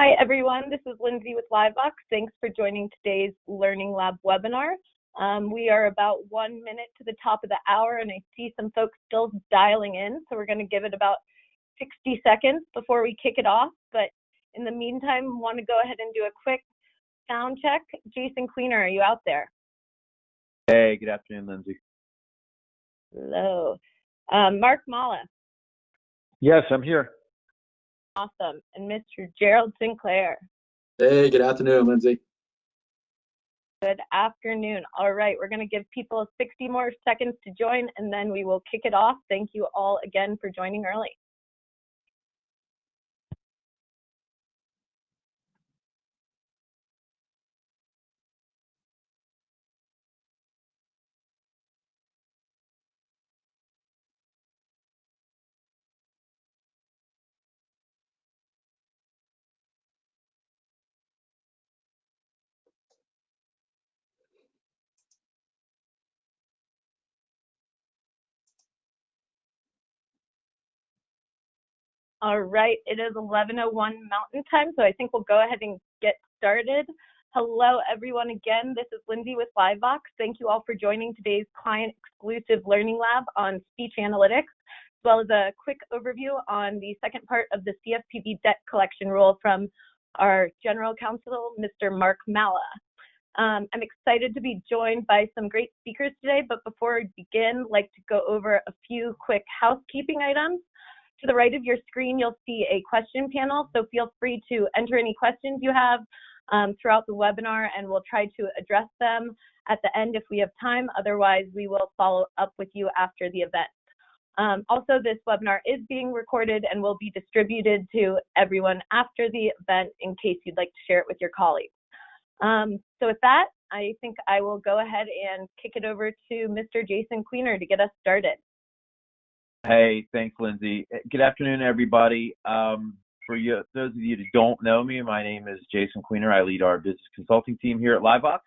Hi, everyone. This is Lindsay with LiveVox. Thanks for joining today's Learning Lab webinar. We are about 1 minute to the top of the hour, and I see some folks still dialing in, so we're going to give it about 60 seconds before we kick it off. But in the meantime, I want to go ahead and do a quick sound check. Jason Queener, are you out there? Hey, good afternoon, Lindsay. Hello. Mark Mallah. Yes, I'm here. Awesome. And Mr. Gerald Sinclair. Hey, good afternoon, Lindsay. Good afternoon. All right, we're going to give people 60 more seconds to join, and then we will kick it off. Thank you all again for joining early. All right, it is 11:01 Mountain Time, so I think we'll go ahead and get started. Hello, everyone. Again, this is Lindsay with LiveVox. Thank you all for joining today's client-exclusive learning lab on speech analytics, as well as a quick overview on the second part of the CFPB debt collection rule from our General Counsel, Mr. Mark Mallah. I'm excited to be joined by some great speakers today, but before we begin, I'd like to go over a few quick housekeeping items. To the right of your screen, you'll see a question panel, so feel free to enter any questions you have throughout the webinar, and we'll try to address them at the end if we have time. Otherwise, we will follow up with you after the event. Also, this webinar is being recorded and will be distributed to everyone after the event in case you'd like to share it with your colleagues. So with that, I think I will go ahead and kick it over to Mr. Jason Queener to get us started. Hey, thanks, Lindsay. Good afternoon, everybody. For you, those of you that don't know me, my name is Jason Queener. I lead our business consulting team here at LiveVox.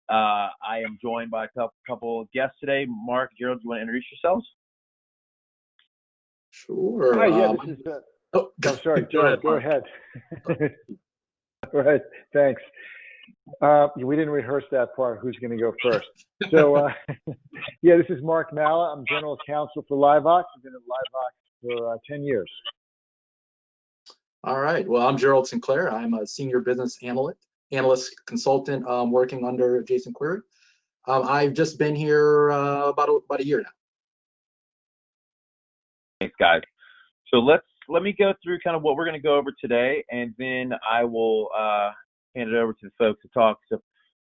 I am joined by a couple of guests today. Mark, Gerald, do you want to introduce yourselves? Sure. Hi, yeah, this is. Sorry, Gerald, go ahead. All right, thanks. We didn't rehearse that part, who's going to go first. So, yeah, this is Mark Mallah. I'm General Counsel for LiveVox. I've been at LiveVox for 10 years. All right. Well, I'm Gerald Sinclair. I'm a senior business analyst consultant working under Jason Queener. I've just been here about a year now. Thanks, guys. So let me go through kind of what we're going to go over today, and then I will hand it over to the folks to talk. So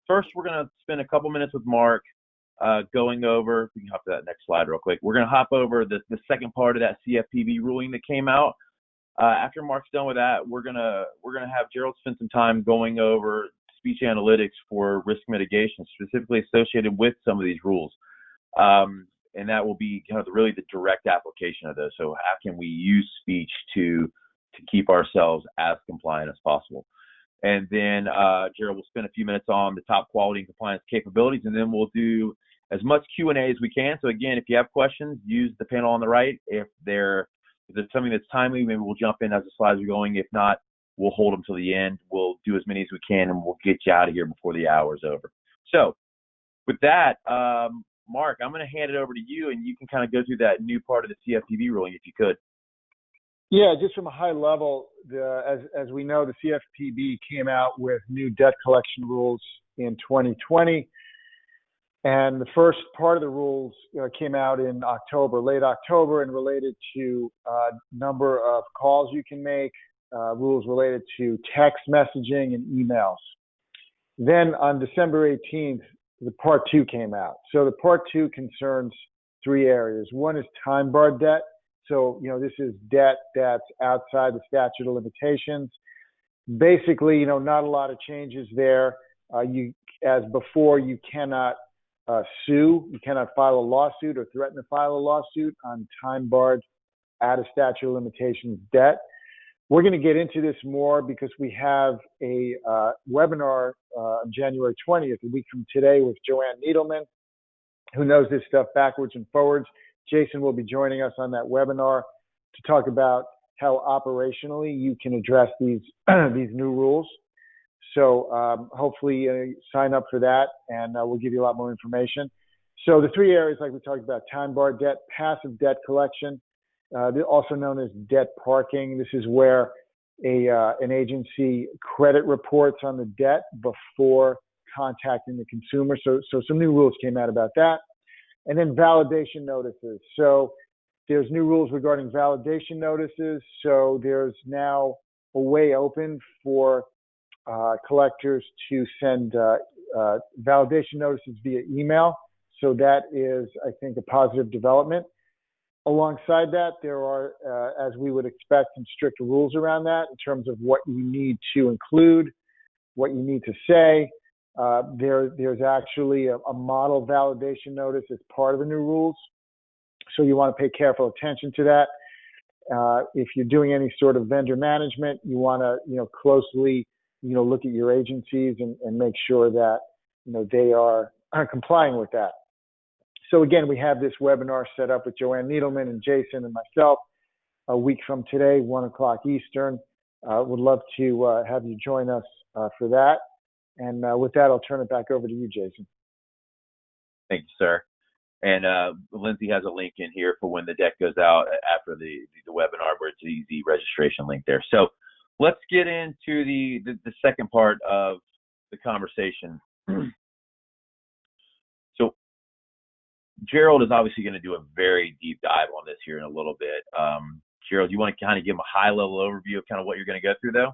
first, we're going to spend a couple minutes with Mark going over, we can hop to that next slide real quick. We're going to hop over the second part of that CFPB ruling that came out. After Mark's done with that, we're gonna have Gerald spend some time going over speech analytics for risk mitigation, specifically associated with some of these rules. And that will be kind of really the direct application of those. So how can we use speech to keep ourselves as compliant as possible? And then Gerald will spend a few minutes on the top quality and compliance capabilities, and then we'll do as much Q&A as we can. So again, if you have questions, use the panel on the right. If there's something that's timely, maybe we'll jump in as the slides are going. If not, we'll hold them till the end. We'll do as many as we can, and we'll get you out of here before the hour is over. So with that, Mark, I'm going to hand it over to you, and you can kind of go through that new part of the CFPB ruling if you could. Yeah, just from a high level, as we know, the CFPB came out with new debt collection rules in 2020. And the first part of the rules came out in October, late October, and related to number of calls you can make, rules related to text messaging and emails. Then on December 18th, the Part 2 came out. So the Part 2 concerns three areas. One is time-barred debt. So, this is debt that's outside the statute of limitations. Basically, not a lot of changes there. As before, you cannot sue. You cannot file a lawsuit or threaten to file a lawsuit on time-barred, out of statute of limitations debt. We're going to get into this more because we have a webinar on January 20th, a week from today, with Joanne Needleman, who knows this stuff backwards and forwards. Jason will be joining us on that webinar to talk about how operationally you can address these these new rules. So hopefully sign up for that, and we'll give you a lot more information. So the three areas, like we talked about: time bar debt, passive debt collection, also known as debt parking. This is where an agency credit reports on the debt before contacting the consumer. So some new rules came out about that. And then validation notices. So there's new rules regarding validation notices. So there's now a way open for collectors to send validation notices via email. So that is, I think, a positive development. Alongside that, there are, as we would expect, some strict rules around that in terms of what you need to include, what you need to say. There's actually a model validation notice as part of the new rules. So you want to pay careful attention to that. If you're doing any sort of vendor management, you want to, closely, look at your agencies and make sure that, they are complying with that. So again, we have this webinar set up with Joanne Needleman and Jason and myself a week from today, 1 o'clock Eastern. Would love to have you join us for that. And with that, I'll turn it back over to you, Jason. Thank you, sir. And Lindsay has a link in here for when the deck goes out after the webinar, where it's an easy registration link there. So let's get into the second part of the conversation. So Gerald is obviously going to do a very deep dive on this here in a little bit. Gerald, you want to kind of give him a high-level overview of kind of what you're going to go through, though?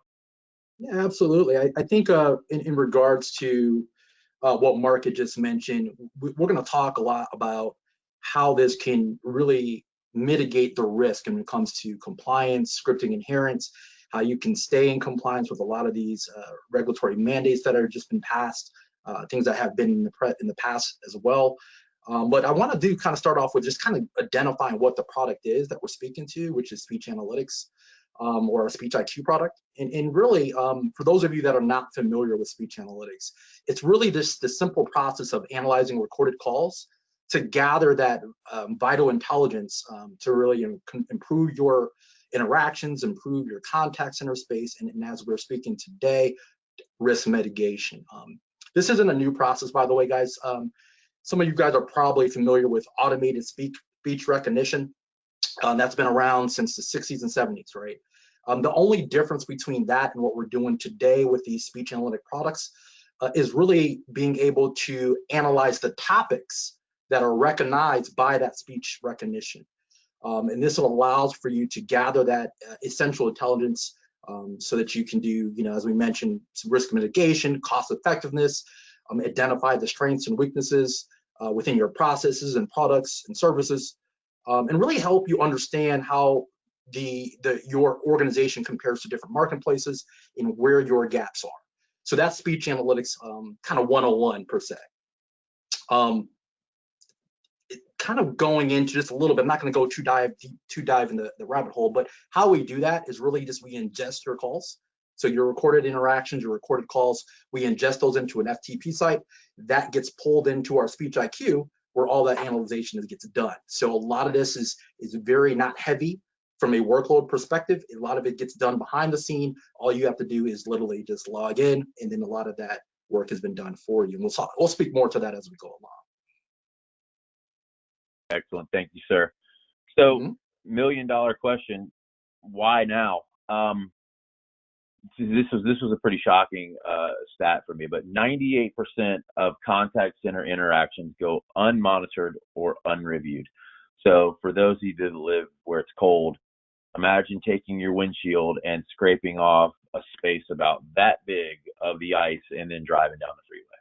Yeah, absolutely. I think in regards to what Mark had just mentioned, we're going to talk a lot about how this can really mitigate the risk when it comes to compliance, scripting adherence, how you can stay in compliance with a lot of these regulatory mandates that have just been passed, things that have been in the past as well. But I want to kind of start off with just kind of identifying what the product is that we're speaking to, which is speech analytics. Or a speech IQ product. And really, for those of you that are not familiar with speech analytics, it's really the simple process of analyzing recorded calls to gather that vital intelligence to really improve your interactions, improve your contact center space, and as we're speaking today, risk mitigation. This isn't a new process, by the way, guys. Some of you guys are probably familiar with automated speech recognition. That's been around since the 60s and 70s, right? The only difference between that and what we're doing today with these speech analytic products is really being able to analyze the topics that are recognized by that speech recognition. And this allows for you to gather that essential intelligence so that you can do, as we mentioned, some risk mitigation, cost effectiveness, identify the strengths and weaknesses within your processes and products and services. And really help you understand how your organization compares to different marketplaces and where your gaps are. So that's speech analytics kind of 101 per se. Kind of going into just a little bit, I'm not going to go too dive in the rabbit hole, but how we do that is really just we ingest your calls. So your recorded interactions, your recorded calls, we ingest those into an FTP site. That gets pulled into our speech IQ, where all that analyzation gets done. So a lot of this is very not heavy from a workload perspective. A lot of it gets done behind the scene. All you have to do is literally just log in, and then a lot of that work has been done for you. And we'll speak more to that as we go along. Excellent, thank you, sir. So, $1,000,000 question: why now? This was a pretty shocking stat for me, but 98% of contact center interactions go unmonitored or unreviewed. So for those of you that live where it's cold, imagine taking your windshield and scraping off a space about that big of the ice and then driving down the freeway.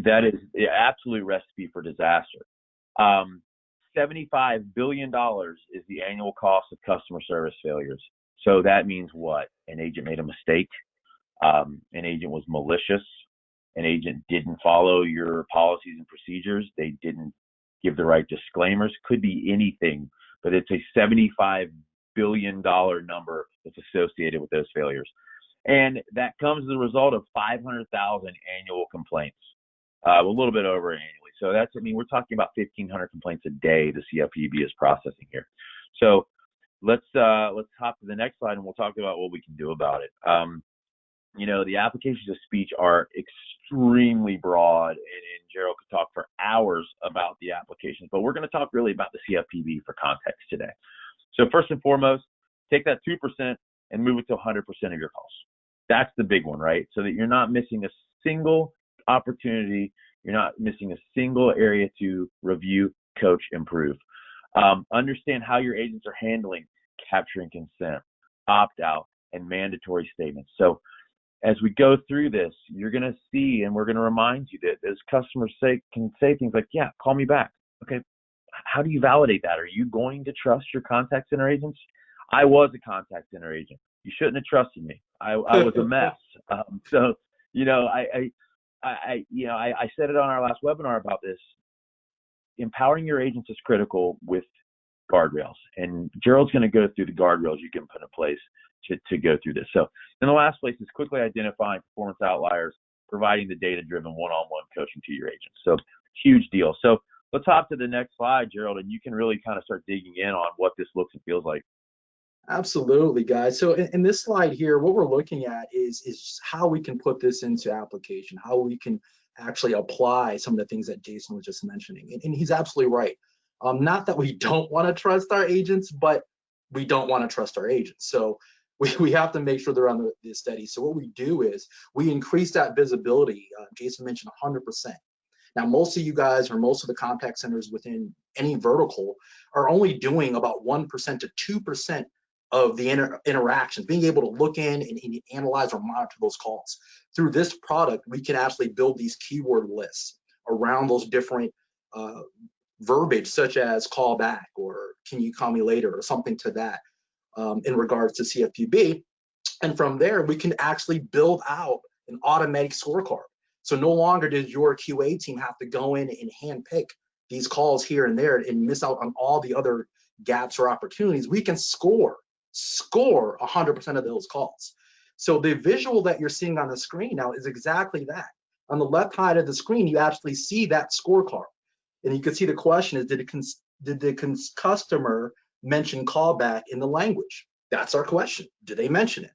That is the absolute recipe for disaster. $75 billion is the annual cost of customer service failures. So that means what? An agent made a mistake. An agent was malicious. An agent didn't follow your policies and procedures. They didn't give the right disclaimers. Could be anything, but it's a $75 billion number that's associated with those failures. And that comes as a result of 500,000 annual complaints, a little bit over annually. So we're talking about 1,500 complaints a day the CFPB is processing here. So let's hop to the next slide and we'll talk about what we can do about it. The applications of speech are extremely broad, and Gerald could talk for hours about the applications, but we're going to talk really about the CFPB for context today. So first and foremost, take that 2% and move it to 100% of your calls. That's the big one, right? So that you're not missing a single opportunity, you're not missing a single area to review, coach, improve. Understand how your agents are handling capturing consent, opt-out, and mandatory statements. So as we go through this, you're going to see, and we're going to remind you that as customers can say things like, yeah, call me back. Okay, how do you validate that? Are you going to trust your contact center agents? I was a contact center agent. You shouldn't have trusted me. I was a mess. I said it on our last webinar about this. Empowering your agents is critical with guardrails, and Gerald's going to go through the guardrails you can put in place to go through this. So in the last place is quickly identifying performance outliers, providing the data-driven one-on-one coaching to your agents. So huge deal. So let's hop to the next slide, Gerald, and you can really kind of start digging in on what this looks and feels like. Absolutely, guys. So in this slide here, what we're looking at is how we can put this into application, how we can actually apply some of the things that Jason was just mentioning. And he's absolutely right. Not that we don't want to trust our agents, but we don't want to trust our agents. So we have to make sure they're on the steady. So what we do is we increase that visibility. Jason mentioned 100%. Now, most of you guys, or most of the contact centers within any vertical, are only doing about 1% to 2% of the interactions, being able to look in and analyze or monitor those calls. Through this product, we can actually build these keyword lists around those different verbiage, such as call back or can you call me later or something to that in regards to CFPB. And from there, we can actually build out an automatic scorecard. So no longer does your QA team have to go in and handpick these calls here and there and miss out on all the other gaps or opportunities. We can score 100% of those calls. So the visual that you're seeing on the screen now is exactly that. On the left side of the screen, you actually see that scorecard. And you can see the question is, did the customer mention callback in the language? That's our question. Did they mention it?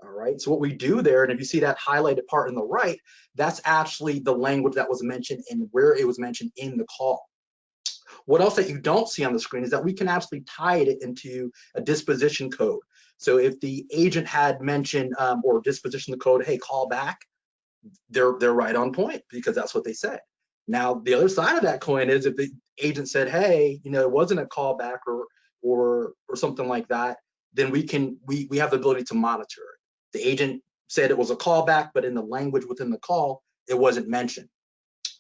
All right, so what we do there, and if you see that highlighted part in the right, that's actually the language that was mentioned and where it was mentioned in the call. What else that you don't see on the screen is that we can actually tie it into a disposition code. So if the agent had mentioned or disposition the code, hey, call back, they're right on point because that's what they said. Now, the other side of that coin is if the agent said, hey, it wasn't a callback or something like that, then we have the ability to monitor it. The agent said it was a callback, but in the language within the call, it wasn't mentioned.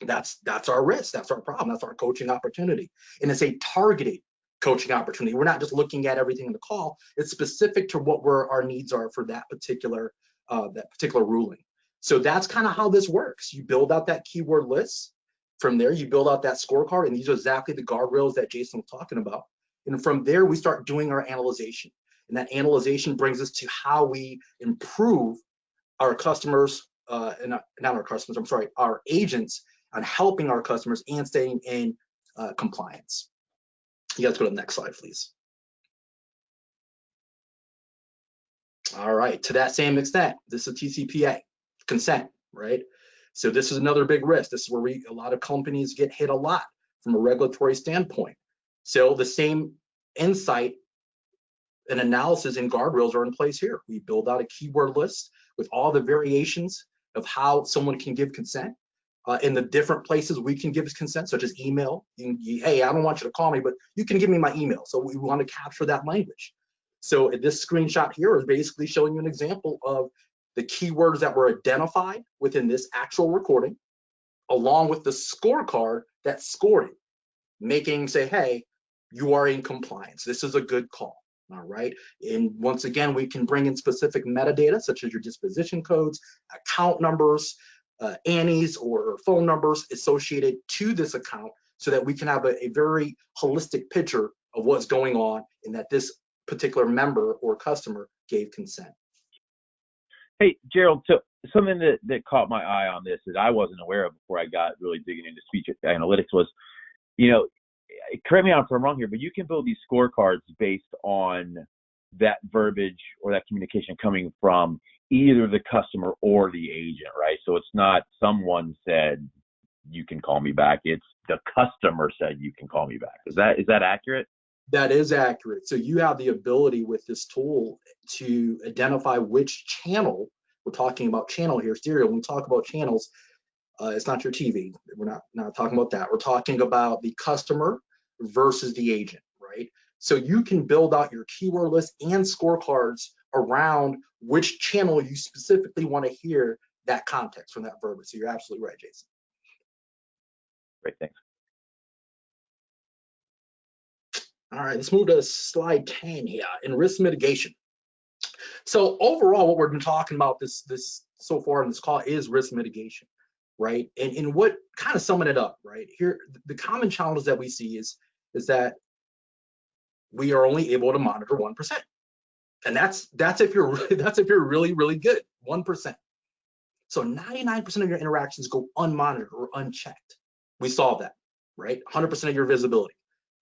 That's our risk. That's our problem. That's our coaching opportunity. And it's a targeted coaching opportunity. We're not just looking at everything in the call. It's specific to what our needs are for that particular ruling. So that's kind of how this works. You build out that keyword list. From there, you build out that scorecard, and these are exactly the guardrails that Jason was talking about. And from there, we start doing our analyzation. And that analyzation brings us to how we improve our customers, not our customers, I'm sorry, our agents on helping our customers and staying in compliance. You guys go to the next slide, please. All right, to that same extent, this is TCPA, consent, right? So this is another big risk. This is where a lot of companies get hit a lot from a regulatory standpoint. So the same insight and analysis and guardrails are in place here. We build out a keyword list with all the variations of how someone can give consent. In the different places we can give consent, such as email. Hey, I don't want you to call me, but you can give me my email. So we want to capture that language. So this screenshot here is basically showing you an example of the keywords that were identified within this actual recording, along with the scorecard that scored it, say, hey, you are in compliance. This is a good call. All right. And once again, we can bring in specific metadata, such as your disposition codes, account numbers, ANIs or phone numbers associated to this account so that we can have a very holistic picture of what's going on and that this particular member or customer gave consent. Hey, Gerald, so something that caught my eye on this that I wasn't aware of before I got really digging into speech analytics was, correct me if I'm wrong here, but you can build these scorecards based on that verbiage or that communication coming from either the customer or the agent, right? So it's not someone said you can call me back, it's the customer said you can call me back. Is that accurate? That is accurate. So you have the ability with this tool to identify which channel. We're talking about channel here, stereo. When we talk about channels, it's not your TV. We're not talking about that. We're talking about the customer versus the agent, right? So you can build out your keyword list and scorecards around which channel you specifically want to hear that context from that verbiage. So you're absolutely right, Jason. Great, thanks. All right, let's move to slide 10 here in risk mitigation. So overall, what we've been talking about this so far in this call is risk mitigation, right? And what kind of summing it up, right? Here, the common challenges that we see is that we are only able to monitor 1%, and that's if you're really, really good, 1%. So 99% of your interactions go unmonitored or unchecked. We solve that, right? 100% of your visibility,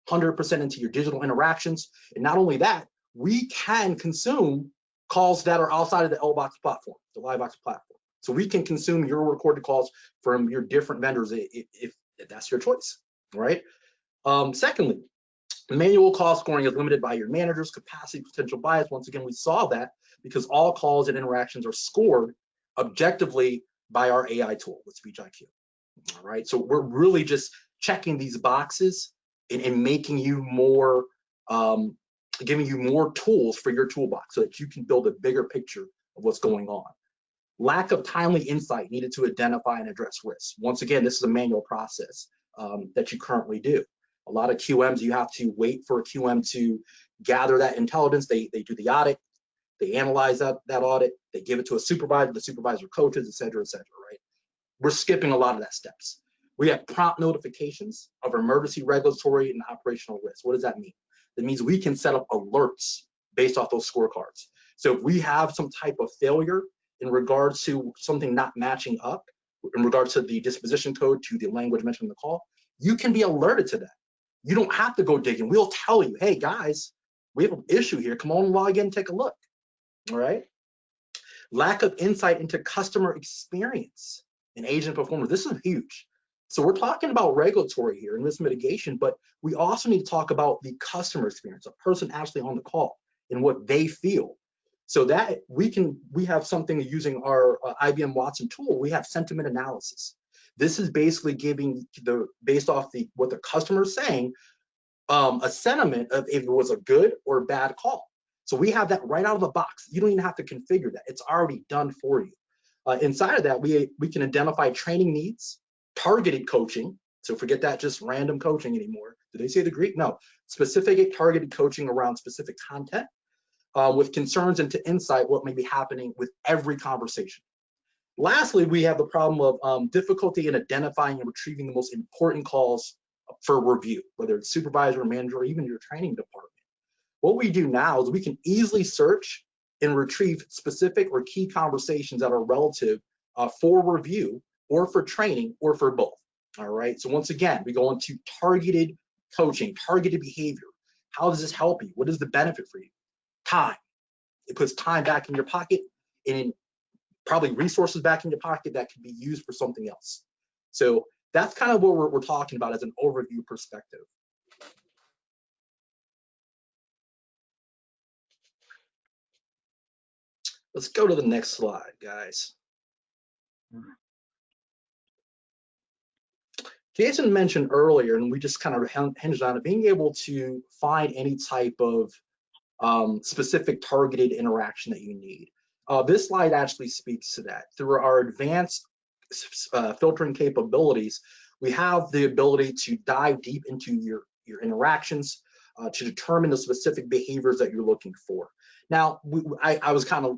100% into your digital interactions. And not only that, we can consume calls that are outside of the LiveVox platform, the LiveVox platform. So we can consume your recorded calls from your different vendors if that's your choice, right? Secondly, manual call scoring is limited by your manager's capacity, potential bias. Once again, we saw that because all calls and interactions are scored objectively by our AI tool with Speech IQ. All right, so we're really just checking these boxes and making you more, giving you more tools for your toolbox so that you can build a bigger picture of what's going on. Lack of timely insight needed to identify and address risks. Once again, this is a manual process that you currently do. A lot of QMs, you have to wait for a QM to gather that intelligence. They do the audit, they analyze that audit, they give it to a supervisor, the supervisor coaches, et cetera, right? We're skipping a lot of that steps. We have prompt notifications of emergency, regulatory, and operational risks. What does that mean? That means we can set up alerts based off those scorecards. So if we have some type of failure in regards to something not matching up, in regards to the disposition code to the language mentioned in the call, you can be alerted to that. You don't have to go digging. We'll tell you, hey guys, we have an issue here. Come on, log in and take a look. All right. Lack of insight into customer experience and agent performance. This is huge. So we're talking about regulatory here and risk mitigation, but we also need to talk about the customer experience, a person actually on the call and what they feel. So that we have something using our IBM Watson tool. We have sentiment analysis. This is basically giving based off what the customer is saying, a sentiment of if it was a good or bad call. So we have that right out of the box. You don't even have to configure that. It's already done for you. Inside of that, we can identify training needs, targeted coaching. So forget that just random coaching anymore. Did they say the Greek? No. Specific targeted coaching around specific content with concerns into insight what may be happening with every conversation. Lastly, we have the problem of difficulty in identifying and retrieving the most important calls for review, whether it's supervisor or manager or even your training department. What we do now is we can easily search and retrieve specific or key conversations that are relative for review or for training or for both. All right, so once again, we go into targeted coaching, targeted behavior. How does this help you? What is the benefit for you? Time. It puts time back in your pocket and probably resources back in your pocket that can be used for something else. So that's kind of what we're talking about as an overview perspective. Let's go to the next slide, guys. Jason mentioned earlier, and we just kind of hinged on it, being able to find any type of specific targeted interaction that you need. This slide actually speaks to that. Through our advanced filtering capabilities, we have the ability to dive deep into your interactions to determine the specific behaviors that you're looking for. Now, I was kind of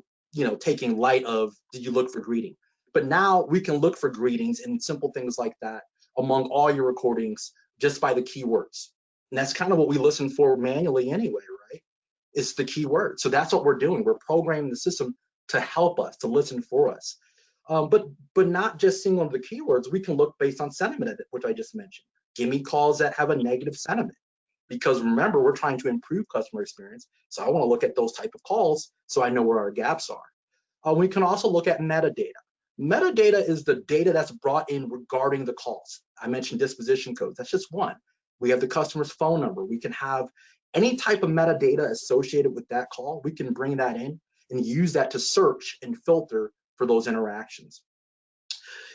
taking light of, did you look for greeting? But now we can look for greetings and simple things like that among all your recordings just by the keywords. And that's kind of what we listen for manually anyway, right? It's the keyword. So that's what we're doing. We're programming the system to help us, to listen for us. But not just single the keywords, we can look based on sentiment, which I just mentioned. Give me calls that have a negative sentiment. Because remember, we're trying to improve customer experience. So I want to look at those type of calls so I know where our gaps are. We can also look at metadata. Metadata is the data that's brought in regarding the calls. I mentioned disposition codes. That's just one. We have the customer's phone number. We can have any type of metadata associated with that call. We can bring that in and use that to search and filter for those interactions.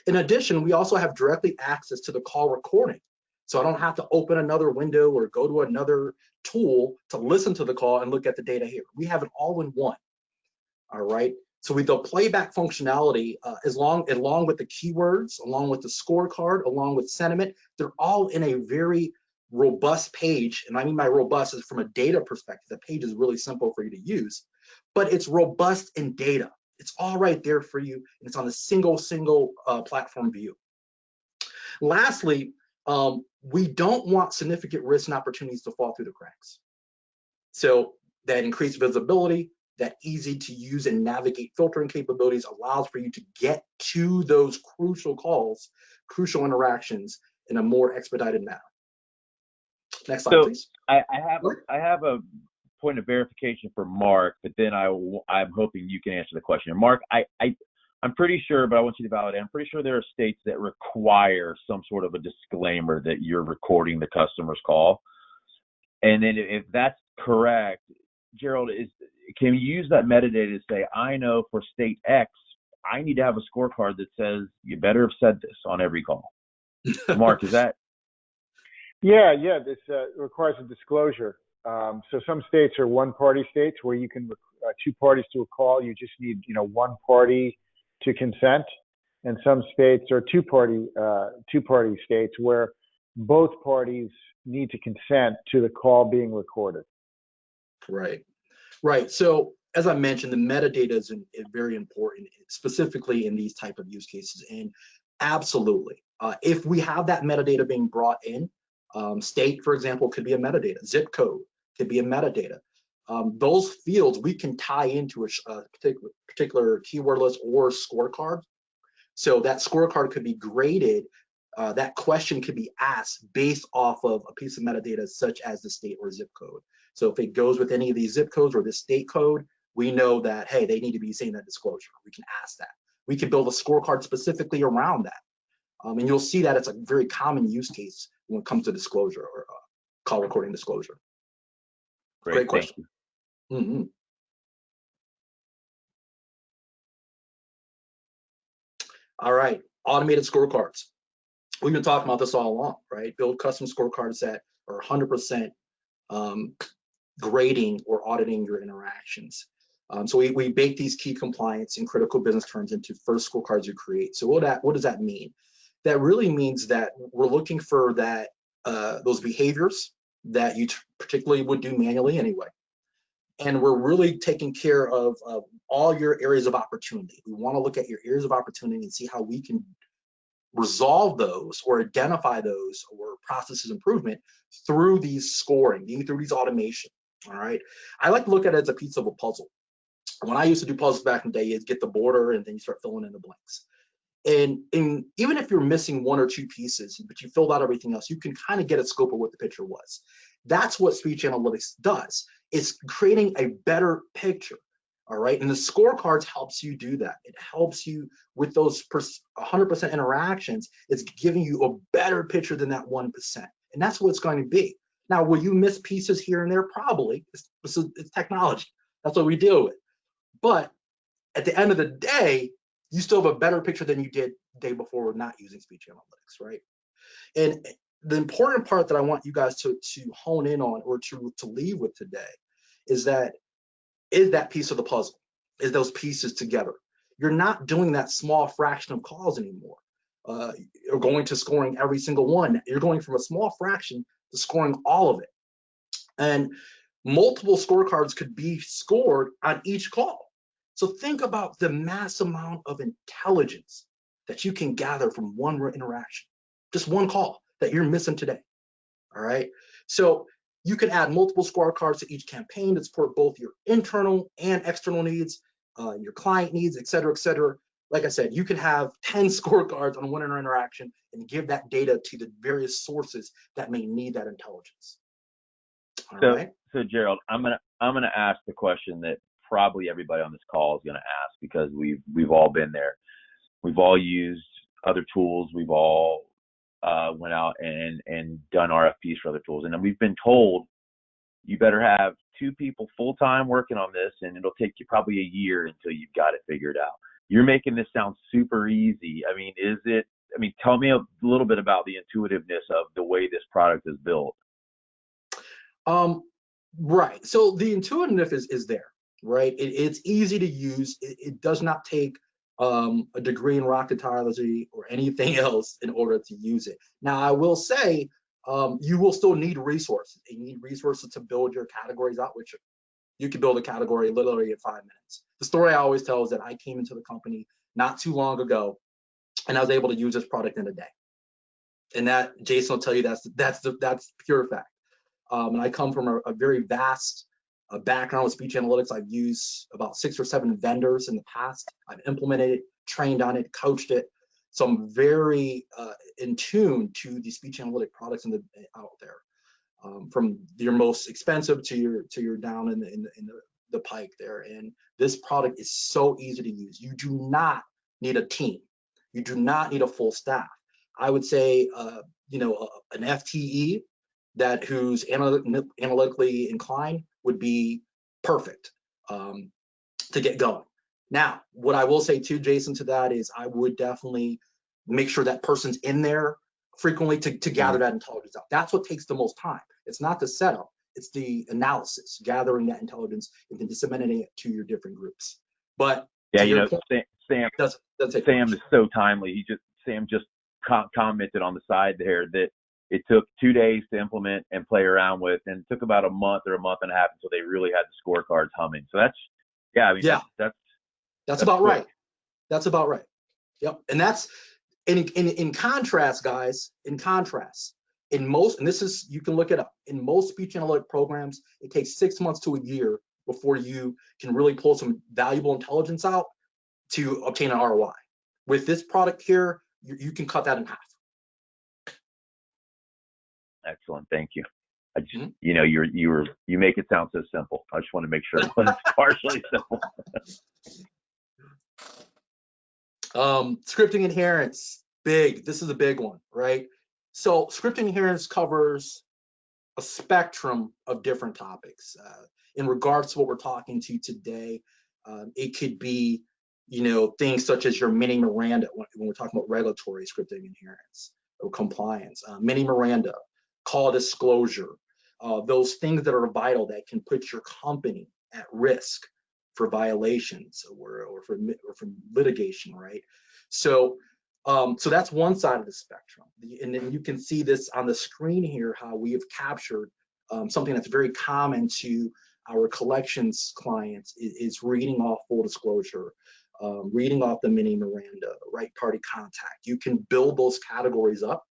In addition, we also have directly access to the call recording. So I don't have to open another window or go to another tool to listen to the call and look at the data here. We have it all in one. All right. So with the playback functionality, along with the keywords, along with the scorecard, along with sentiment, they're all in a very robust page. And I mean by robust is from a data perspective. The page is really simple for you to use, but it's robust in data. It's all right there for you, and it's on a single platform view. Lastly, we don't want significant risks and opportunities to fall through the cracks. So that increased visibility, that easy to use and navigate filtering capabilities allows for you to get to those crucial calls, crucial interactions in a more expedited manner. Next slide, please. I have a point of verification for Mark, but then I'm hoping you can answer the question. Mark, I'm pretty sure, but I want you to validate. I'm pretty sure there are states that require some sort of a disclaimer that you're recording the customer's call. And then if that's correct, Gerald, can you use that metadata to say, I know for state X, I need to have a scorecard that says you better have said this on every call. Mark, is that? Yeah, this requires a disclosure. So some states are one-party states where you can two parties to a call. You just need one party to consent, and some states are two-party states where both parties need to consent to the call being recorded. Right. So as I mentioned, the metadata is very important, specifically in these type of use cases. And absolutely, if we have that metadata being brought in, state, for example, could be a metadata. Zip code could be a metadata. Those fields we can tie into a particular keyword list or scorecard. So that scorecard could be graded. That question could be asked based off of a piece of metadata such as the state or zip code. So if it goes with any of these zip codes or the state code, we know that, hey, they need to be saying that disclosure. We can ask that. We can build a scorecard specifically around that. And you'll see that it's a very common use case when it comes to disclosure or call recording disclosure. Great question. Mm-hmm. All right, automated scorecards. We've been talking about this all along, right? Build custom scorecards that are 100% grading or auditing your interactions. So we bake these key compliance and critical business terms into first scorecards you create. So what does that mean? That really means that we're looking for that those behaviors that you particularly would do manually anyway. And we're really taking care of all your areas of opportunity. We want to look at your areas of opportunity and see how we can resolve those or identify those or processes improvement through these scoring, through these automation. All right. I like to look at it as a piece of a puzzle. When I used to do puzzles back in the day, you'd get the border and then you start filling in the blanks. And even if you're missing one or two pieces, but you filled out everything else, you can kind of get a scope of what the picture was. That's what speech analytics does. It's creating a better picture. All right. And the scorecards helps you do that. It helps you with those 100% interactions. It's giving you a better picture than that 1%. And that's what it's going to be. Now, will you miss pieces here and there? Probably. It's technology. That's what we deal with. But at the end of the day, you still have a better picture than you did the day before not using speech analytics, right? And the important part that I want you guys to hone in on or to leave with today is that piece of the puzzle, is those pieces together. You're not doing that small fraction of calls anymore. You're going to scoring every single one. You're going from a small fraction to scoring all of it. And multiple scorecards could be scored on each call. So think about the mass amount of intelligence that you can gather from one interaction, just one call that you're missing today. All right. So you can add multiple scorecards to each campaign to support both your internal and external needs, your client needs, et cetera, like I said, you can have 10 scorecards on one interaction and give that data to the various sources that may need that intelligence. All right. So Gerald, I'm gonna ask the question that probably everybody on this call is gonna ask, because we've all been there. We've all used other tools. We've all went out and done RFPs for other tools, and then we've been told you better have 2 people full time working on this, and it'll take you probably a year until you've got it figured out. You're making this sound super easy. I mean, tell me a little bit about the intuitiveness of the way this product is built. Right. So the intuitiveness is there, right? It's easy to use. It does not take a degree in rocketology or anything else in order to use it. Now, I will say you will still need resources. You need resources to build your categories out, which you can build a category literally in 5 minutes. The story I always tell is that I came into the company not too long ago, and I was able to use this product in a day. And that, Jason will tell you, that's pure fact. And I come from a very vast background with speech analytics. I've used about 6 or 7 vendors in the past. I've implemented it, trained on it, coached it. So I'm very in tune to the speech analytic products out there, from your most expensive to your down in the pike there. And this product is so easy to use. You do not need a team. You do not need a full staff. I would say, an FTE who's analytically inclined would be perfect to get going. Now, what I will say too, Jason, to that is I would definitely make sure that person's in there frequently to gather that intelligence out. That's what takes the most time. It's not the setup, it's the analysis, gathering that intelligence and then disseminating it to your different groups. But yeah, Sam is so timely. Sam just commented on the side there that it took 2 days to implement and play around with, and it took about a month or a month and a half until they really had the scorecards humming. So that's about quick. right. That's about right. Yep. And that's in contrast, guys. In contrast, in most, and this is, you can look it up, in most speech analytic programs, it takes 6 months to a year before you can really pull some valuable intelligence out to obtain an ROI. With this product here, you can cut that in half. Excellent, thank you. I just, you make it sound so simple. I just want to make sure it was partially simple. Scripting adherence, big. This is a big one, right? So scripting adherence covers a spectrum of different topics. In regards to what we're talking to today, it could be, things such as your mini Miranda when we're talking about regulatory scripting adherence or compliance, mini Miranda, call disclosure, those things that are vital that can put your company at risk for violations or for litigation, right? So that's one side of the spectrum. And then you can see this on the screen here, how we have captured something that's very common to our collections clients is reading off full disclosure, reading off the mini Miranda, right party contact. You can build those categories up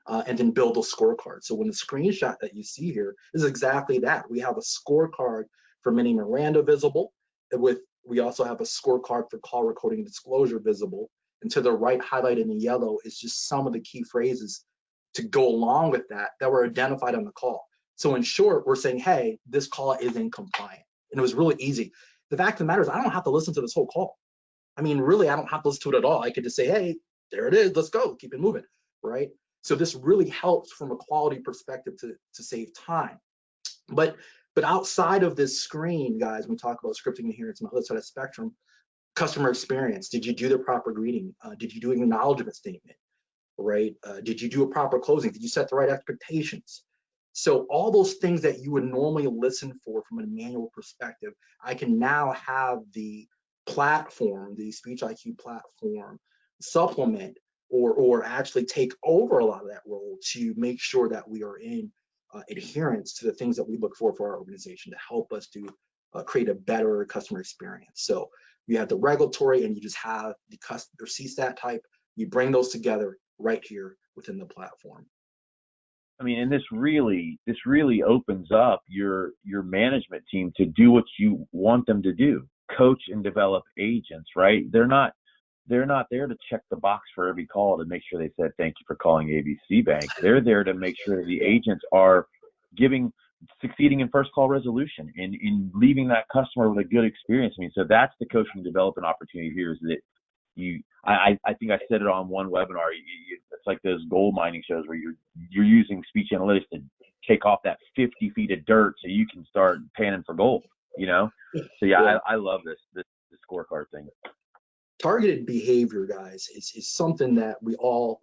and then build those scorecards. So when the screenshot that you see here is exactly that. We have a scorecard for mini Miranda visible. We also have a scorecard for call recording disclosure visible. And to the right, highlighted in yellow, is just some of the key phrases to go along with that were identified on the call. So in short, we're saying, hey, this call isn't compliant. And it was really easy. The fact of the matter is, I don't have to listen to this whole call. I mean, really, I don't have to listen to it at all. I could just say, hey, there it is, let's go, keep it moving, right? So this really helps from a quality perspective to save time. But outside of this screen, guys, when we talk about scripting adherence on the other side of the spectrum, customer experience. Did you do the proper greeting? Did you do an acknowledgement statement, right? Did you do a proper closing? Did you set the right expectations? So all those things that you would normally listen for from a manual perspective, I can now have the platform, the Speech IQ platform, supplement or actually take over a lot of that role to make sure that we are in adherence to the things that we look for our organization to help us to create a better customer experience. So you have the regulatory and you just have the customer CSAT type. You bring those together right here within the platform. I mean, and this really opens up your management team to do what you want them to do, coach and develop agents, right? They're not they're not there to check the box for every call to make sure they said thank you for calling ABC Bank. They're there to make sure the agents are succeeding in first call resolution and in leaving that customer with a good experience. I mean, so that's the coaching and development opportunity here, is that I think I said it on one webinar. It's like those gold mining shows where you're using speech analytics to take off that 50 feet of dirt so you can start panning for gold. So yeah. I love this scorecard thing. Targeted behavior, guys, is something that we all,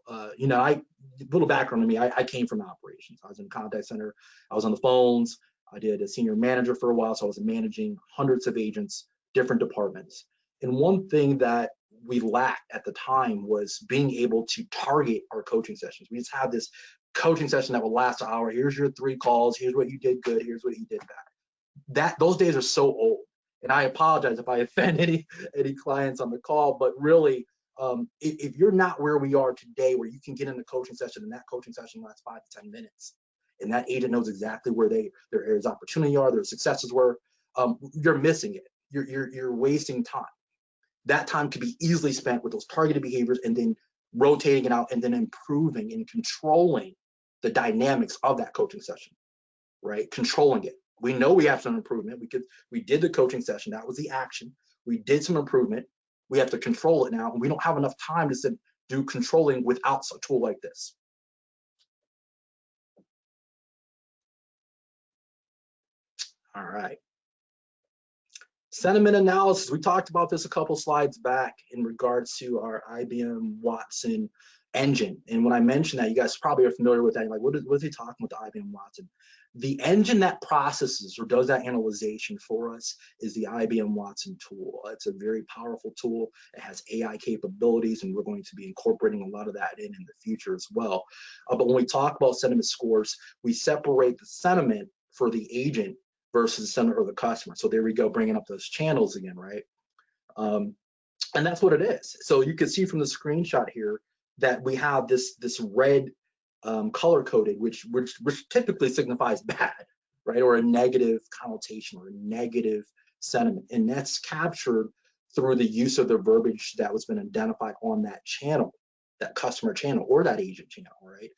little background on me, I came from operations. I was in a contact center. I was on the phones. I did a senior manager for a while, so I was managing hundreds of agents, different departments. And one thing that we lacked at the time was being able to target our coaching sessions. We just had this coaching session that would last an hour. Here's your 3 calls. Here's what you did good. Here's what you did bad. Those days are so old. And I apologize if I offend any clients on the call, but really, if you're not where we are today, where you can get in a coaching session and that coaching session lasts 5 to 10 minutes, and that agent knows exactly where their areas of opportunity are, their successes were, you're missing it. You're wasting time. That time could be easily spent with those targeted behaviors and then rotating it out and then improving and controlling the dynamics of that coaching session, right? Controlling it. We know we have some improvement. We did the coaching session. That was the action. We did some improvement. We have to control it now, and we don't have enough time to do controlling without a tool like this. All right. Sentiment analysis. We talked about this a couple slides back in regards to our IBM Watson engine. And when I mentioned that, you guys probably are familiar with that. You're like, what is he talking about, the IBM Watson? The engine that processes or does that analyzation for us is the IBM Watson tool. It's a very powerful tool. It has AI capabilities, and we're going to be incorporating a lot of that in the future as well. But when we talk about sentiment scores, we separate the sentiment for the agent versus the sentiment of the customer. So there we go, bringing up those channels again, right? And that's what it is. So you can see from the screenshot here that we have this red color coded, which typically signifies bad, right, or a negative connotation or a negative sentiment, and that's captured through the use of the verbiage that was been identified on that channel, that customer channel or that agent channel, right?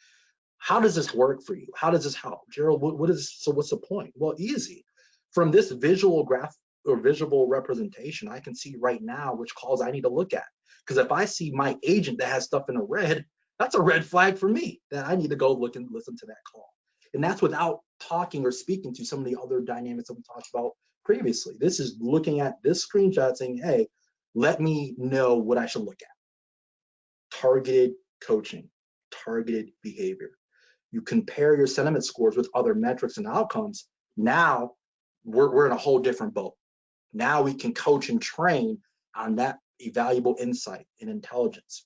How does this work for you? How does this help, Gerald? What's the point? Well, easy. From this visual graph or visual representation, I can see right now which calls I need to look at. Because if I see my agent that has stuff in a red, that's a red flag for me that I need to go look and listen to that call. And that's without talking or speaking to some of the other dynamics that we talked about previously. This is looking at this screenshot saying, hey, let me know what I should look at. Targeted coaching, targeted behavior. You compare your sentiment scores with other metrics and outcomes. Now we're in a whole different boat. Now we can coach and train on that valuable insight and intelligence.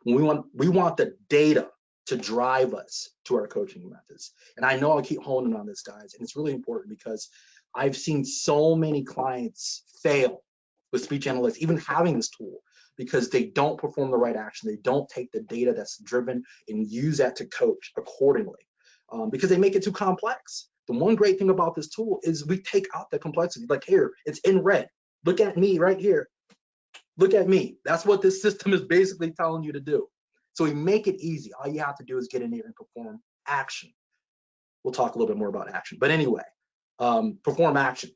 We want the data to drive us to our coaching methods. And I know I'll keep honing on this, guys, and it's really important because I've seen so many clients fail with speech analytics, even having this tool, because they don't perform the right action. They don't take the data that's driven and use that to coach accordingly, because they make it too complex. The one great thing about this tool is we take out the complexity. Like, here, it's in red. Look at me right here. Look at me. That's what this system is basically telling you to do. So we make it easy. All you have to do is get in here and perform action. We'll talk a little bit more about action. But anyway, perform action.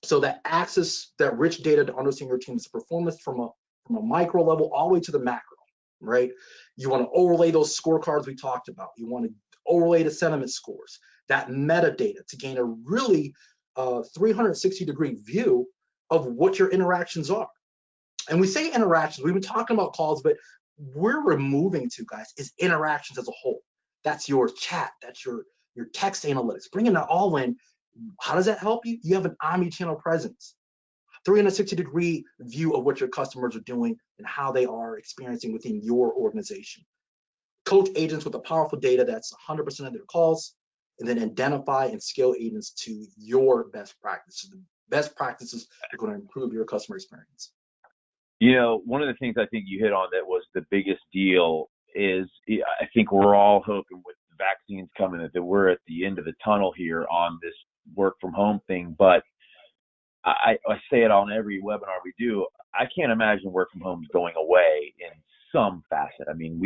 So that access that rich data to understand your team's performance from a micro level all the way to the macro, right? You want to overlay those scorecards we talked about. You want to overlay the sentiment scores, that metadata to gain a really 360-degree view of what your interactions are. And we say interactions, we've been talking about calls, but we're removing to, guys, is interactions as a whole. That's your chat, that's your text analytics, bringing that all in. How does that help you? You have an omnichannel presence, 360-degree view of what your customers are doing and how they are experiencing within your organization. Coach agents with the powerful data that's 100% of their calls, and then identify and scale agents to your best practices. The best practices are going to improve your customer experience. You know, one of the things I think you hit on that was the biggest deal is, I think we're all hoping with the vaccines coming that we're at the end of the tunnel here on this work from home thing. But I say it on every webinar we do. I can't imagine work from home going away in some facet. I mean,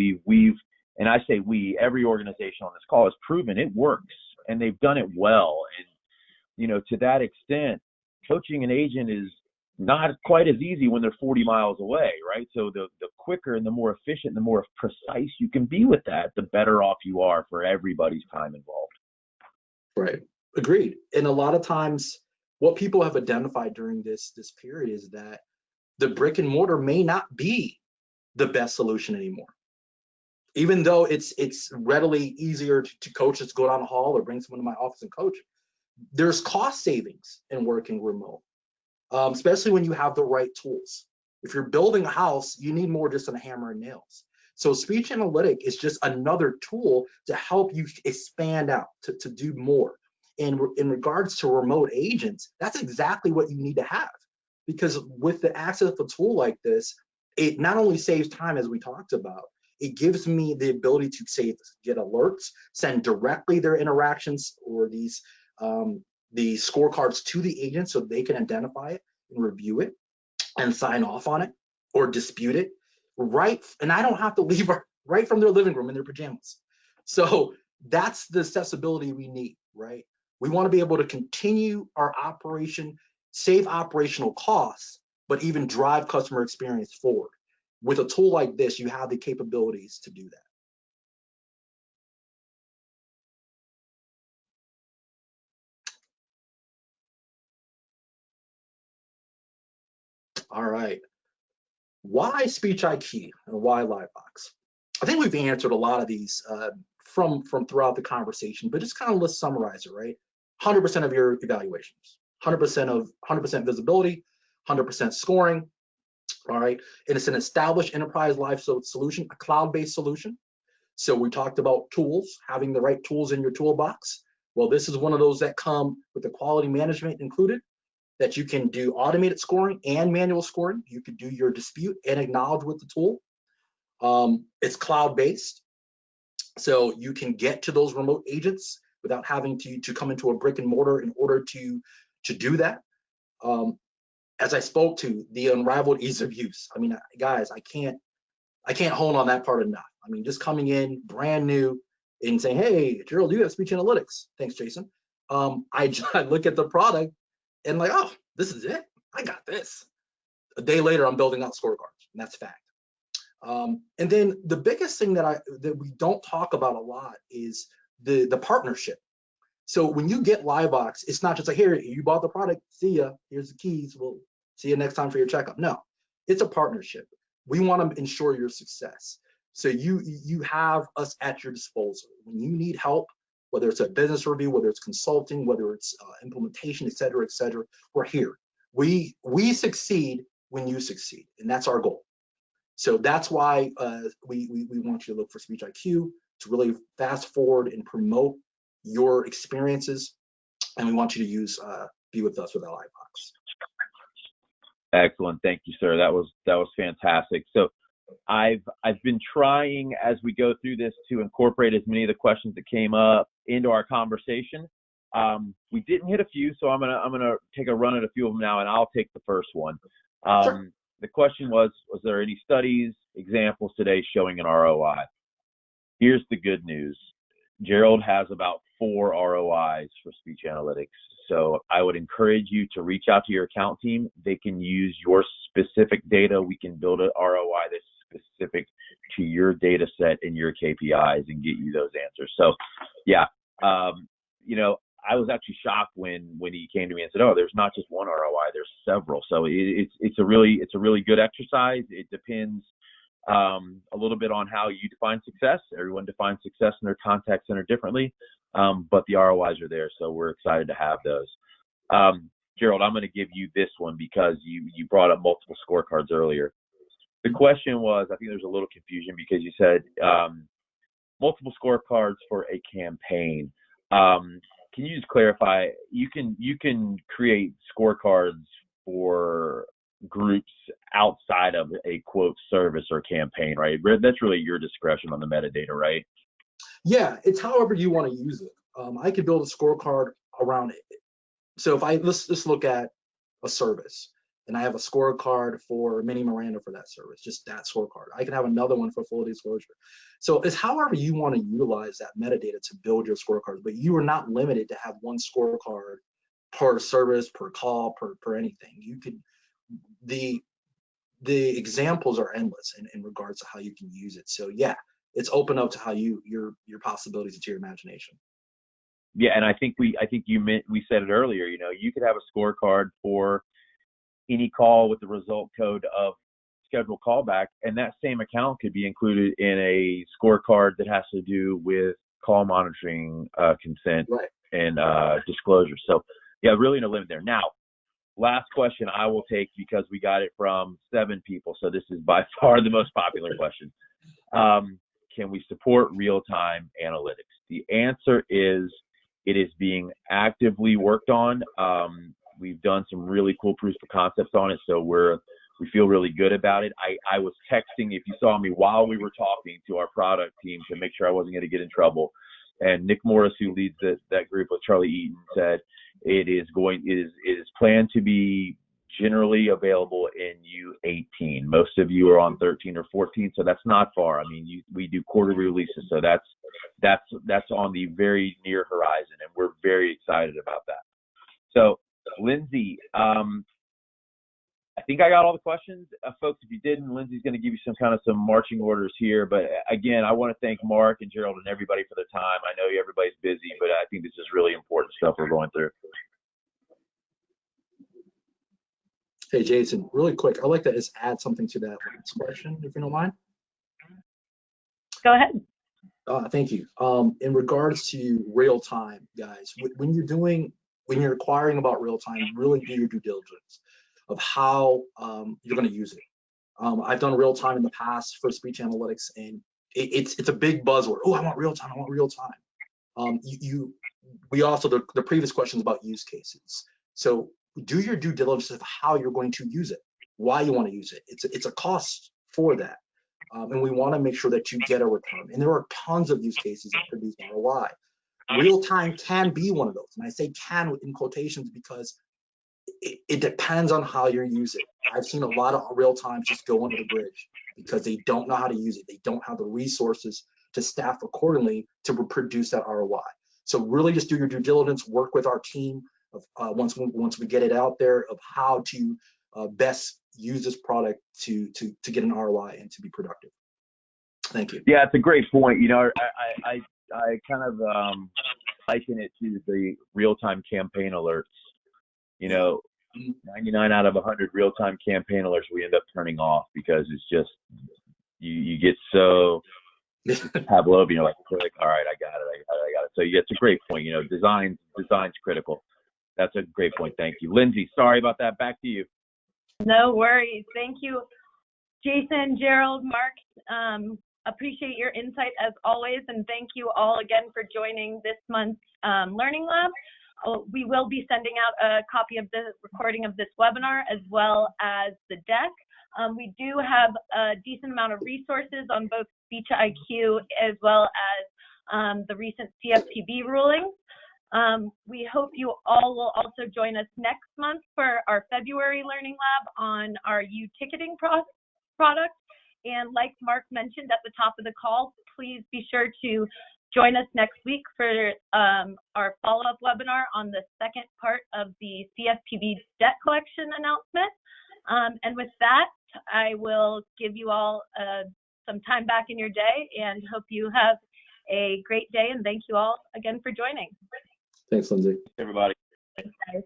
and I say we, every organization on this call has proven it works, and they've done it well. And, you know, to that extent, coaching an agent is not quite as easy when they're 40 miles away, right? So the quicker and the more efficient and the more precise you can be with that, the better off you are for everybody's time involved. Right. Agreed. And a lot of times what people have identified during this period is that the brick and mortar may not be the best solution anymore. Even though it's readily easier to coach, just go down the hall or bring someone to my office and coach, there's cost savings in working remote, especially when you have the right tools. If you're building a house, you need more just than a hammer and nails. So speech analytic is just another tool to help you expand out, to do more. And in regards to remote agents, that's exactly what you need to have. Because with the access of a tool like this, it not only saves time, as we talked about, it gives me the ability to get alerts, send directly their interactions or these scorecards to the agent so they can identify it and review it and sign off on it or dispute it, right? And I don't have to leave right from their living room in their pajamas. So that's the accessibility we need, right? We want to be able to continue our operation, save operational costs, but even drive customer experience forward. With a tool like this, you have the capabilities to do that. All right. Why Speech IQ and why LiveVox? I think we've answered a lot of these from throughout the conversation, but just kind of let's summarize it, right? 100% of your evaluations, 100% visibility, 100% scoring. All right, and it's an established enterprise live solution, a cloud-based solution. So we talked about tools, having the right tools in your toolbox. Well, this is one of those that come with the quality management included, that you can do automated scoring and manual scoring. You could do your dispute and acknowledge with the tool. It's cloud-based, so you can get to those remote agents without having to come into a brick and mortar in order to do that. As I spoke to, the unrivaled ease of use. I mean, guys, I can't hold on that part enough. I mean, just coming in brand new and saying, "Hey, Gerald, you have speech analytics." Thanks, Jason. I look at the product and like, oh, this is it. I got this. A day later, I'm building out scorecards, and that's fact. And then the biggest thing that we don't talk about a lot is the partnership. So when you get LiveVox, it's not just like, here, you bought the product, see ya, here's the keys, we'll see you next time for your checkup. No, it's a partnership. We want to ensure your success. So you have us at your disposal. When you need help, whether it's a business review, whether it's consulting, whether it's implementation, et cetera, we're here. We succeed when you succeed, and that's our goal. So that's why we want you to look for Speech IQ to really fast forward and promote your experiences, and we want you to be with us with our LiveVox. Excellent, thank you, sir. That was fantastic. So I've been trying as we go through this to incorporate as many of the questions that came up into our conversation. We didn't hit a few, so I'm gonna take a run at a few of them now, and I'll take the first one. Sure. The question was there any studies, examples today showing an ROI? Here's the good news. Gerald has about 4 ROIs for speech analytics. So I would encourage you to reach out to your account team. They can use your specific data. We can build an ROI that's specific to your data set and your KPIs and get you those answers. So yeah, you know, I was actually shocked when he came to me and said, "Oh, there's not just one ROI, there's several." So it's a really good exercise. It depends a little bit on how you define success. Everyone defines success in their contact center differently, but the ROIs are there, so we're excited to have those. Gerald, I'm going to give you this one because you brought up multiple scorecards earlier. The question was, I think there's a little confusion because you said multiple scorecards for a campaign. Can you just clarify? You can create scorecards for groups outside of a quote service or campaign, right? That's really your discretion on the metadata, right? Yeah, it's however you want to use it. I could build a scorecard around it. So if let's look at a service, and I have a scorecard for Mini Miranda for that service, just that scorecard. I can have another one for full disclosure. So it's however you want to utilize that metadata to build your scorecards, but you are not limited to have one scorecard per service, per call, per anything. You could, the examples are endless in regards to how you can use it. So yeah, it's open up to how your possibilities and to your imagination. Yeah, and I think we said it earlier. You know, you could have a scorecard for any call with the result code of scheduled callback, and that same account could be included in a scorecard that has to do with call monitoring, consent, right, and disclosure. So yeah, really no limit there. Now, last question I will take because we got it from 7 people, so this is by far the most popular question. Can we support real-time analytics? The answer is it is being actively worked on. We've done some really cool proofs of concepts on it, so we feel really good about it. I was texting, if you saw me, while we were talking to our product team to make sure I wasn't going to get in trouble. And Nick Morris, who leads that group with Charlie Eaton, said it is planned to be generally available in U18. Most of you are on 13 or 14, so that's not far. I mean, we do quarterly releases, so that's on the very near horizon, and we're very excited about that. So, Lindsay, I think I got all the questions. Folks, if you didn't, Lindsay's going to give you some marching orders here. But again, I want to thank Mark and Gerald and everybody for the time. I know everybody's busy, but I think this is really important stuff we're going through. Hey, Jason, really quick, I'd like to just add something to that last question, if you don't mind. Go ahead. Thank you. In regards to real time, guys, when you're inquiring about real time, really do your due diligence of how you're going to use it. I've done real time in the past for speech analytics, and it's a big buzzword. Oh, I want real time. I want real time. We also, the previous questions about use cases. So do your due diligence of how you're going to use it, why you want to use it. It's a cost for that. And we want to make sure that you get a return. And there are tons of use cases that produce ROI. Real time can be one of those. And I say can in quotations because it depends on how you use it. I've seen a lot of real time just go under the bridge because they don't know how to use it. They don't have the resources to staff accordingly to produce that ROI. So really just do your due diligence, work with our team of once we get it out there of how to best use this product to get an ROI and to be productive. Thank you. Yeah, it's a great point. You know, I kind of liken it to the real-time campaign alerts. You know, 99 out of 100 real-time campaign alerts we end up turning off because it's just you get so Pavlovian, you're like, click, all right, I got it. So yeah, it's a great point. You know, design's critical. That's a great point. Thank you, Lindsay. Sorry about that. Back to you. No worries. Thank you, Jason, Gerald, Mark. Appreciate your insight as always, and thank you all again for joining this month's Learning Lab. We will be sending out a copy of the recording of this webinar as well as the deck. We do have a decent amount of resources on both Speech IQ as well as the recent CFPB ruling. We hope you all will also join us next month for our February Learning Lab on our ticketing product. And like Mark mentioned at the top of the call, please be sure to join us next week for our follow-up webinar on the second part of the CFPB debt collection announcement. And with that, I will give you all some time back in your day and hope you have a great day. And thank you all again for joining. Thanks, Lindsay. Everybody. Thanks, guys.